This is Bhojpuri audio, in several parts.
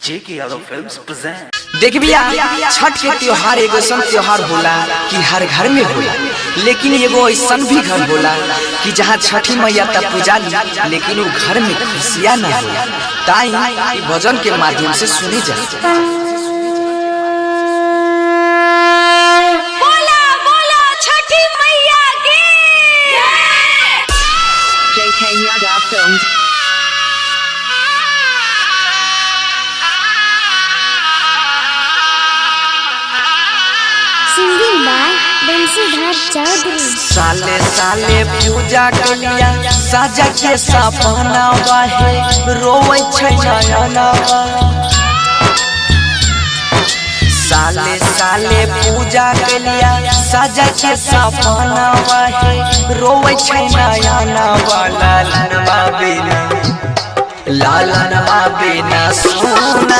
जेके यादव फिल्म्स प्रेजेंट। देख भैया, छठ के त्योहार एगो ऐसा त्योहार होला कि हर घर में होला, लेकिन एगो ऐसा भी घर होला कि जहाँ छठी मैया तब पूजा ली लेकिन वो घर में खुशियाँ न होला। ताई भजन के माध्यम से सुनी जाए। JK Yadav Films. Singing by Bansidhar Chaudhary. साले साले पूजा के लिया साजा के सपना है, रोवे छै नयना। साले साले पूजा के लिया साजा के सपना है, रोवे छै नयना। लालनवा बिना सोना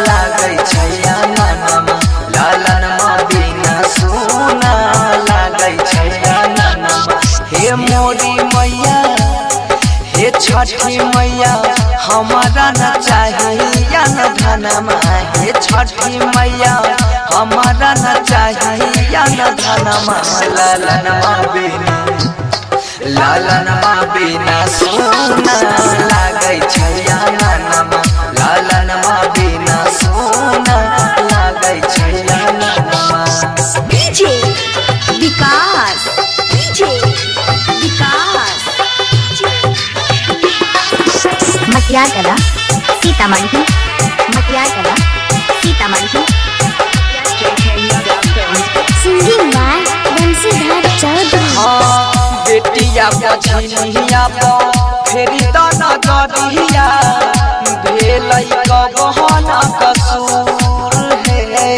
लागै छै अननमा, लालनवा बिना सोना लागै छै अननमा। हे मोरी मैया, हे छठी मैया, हमारा न चाहिए न धनमा। हे छठी मैया, हमारा न चाहिए न धनमा। लालनवा बिना सोना लागै छै अननमा, लालनवा बिना सोना लागै छै अननमा। डीजे विकास, डीजे विकास। मटियार Kala Sitamarhi, Matiyar Kala Sitamarhi. JK Yadav Films. Singing by Bansidhar Chaudhary. बेटिया बझनिया फेरी दाना गरिया, भेलै कबहना कसूर हे।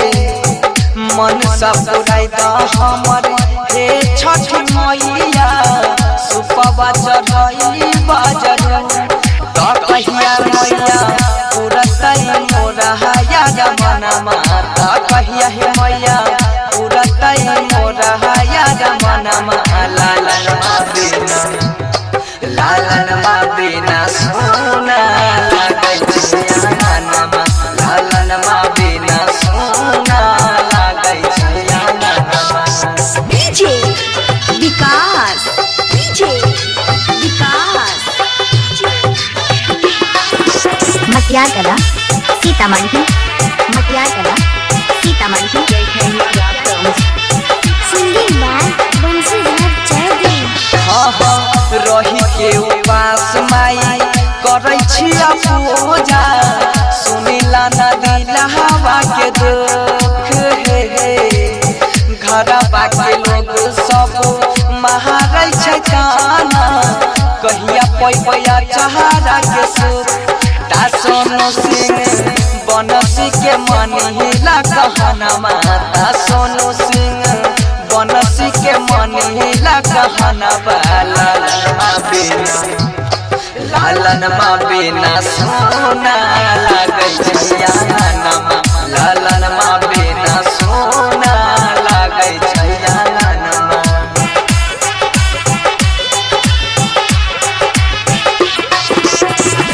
मन सब पुराई दा हमर हे छठी मैया, सुपवा चढ़ई बाजर त कहिया मैया पुरतै मोरा या मनमा। त कहिया हे मैया पुरतै मोरा या मनमा। लालनवा बिना सोना लागै छै अननमा, लालनवा बिना सोना लागै छै अननमा। डीजे विकास, डीजे विकास। मटियार Kala Sitamarhi, Matiyar Kala Sitamarhi. JK Yadav Films. Singing by Bansidhar Chaudhary. रही के उपास माई करै छिया पूजा, सुनिला नदी नहावा के दुख हे। घरवा के लोग सब महारै छै ताना, कहिया पैया चहारा के सुख। ता सोनू सिंह बनसी के मनीला कहनमा, ता सोनू सिंह बनसी के मनीला कहनवा। लालनवा बिना सोना लागै छै अननमा, लालनवा बिना सोना लागै छै अननमा।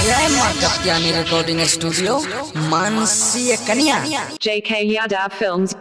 जय मां कप्तानी रिकॉर्डिंग स्टूडियो, मानसी कन्या। JK Yadav Films.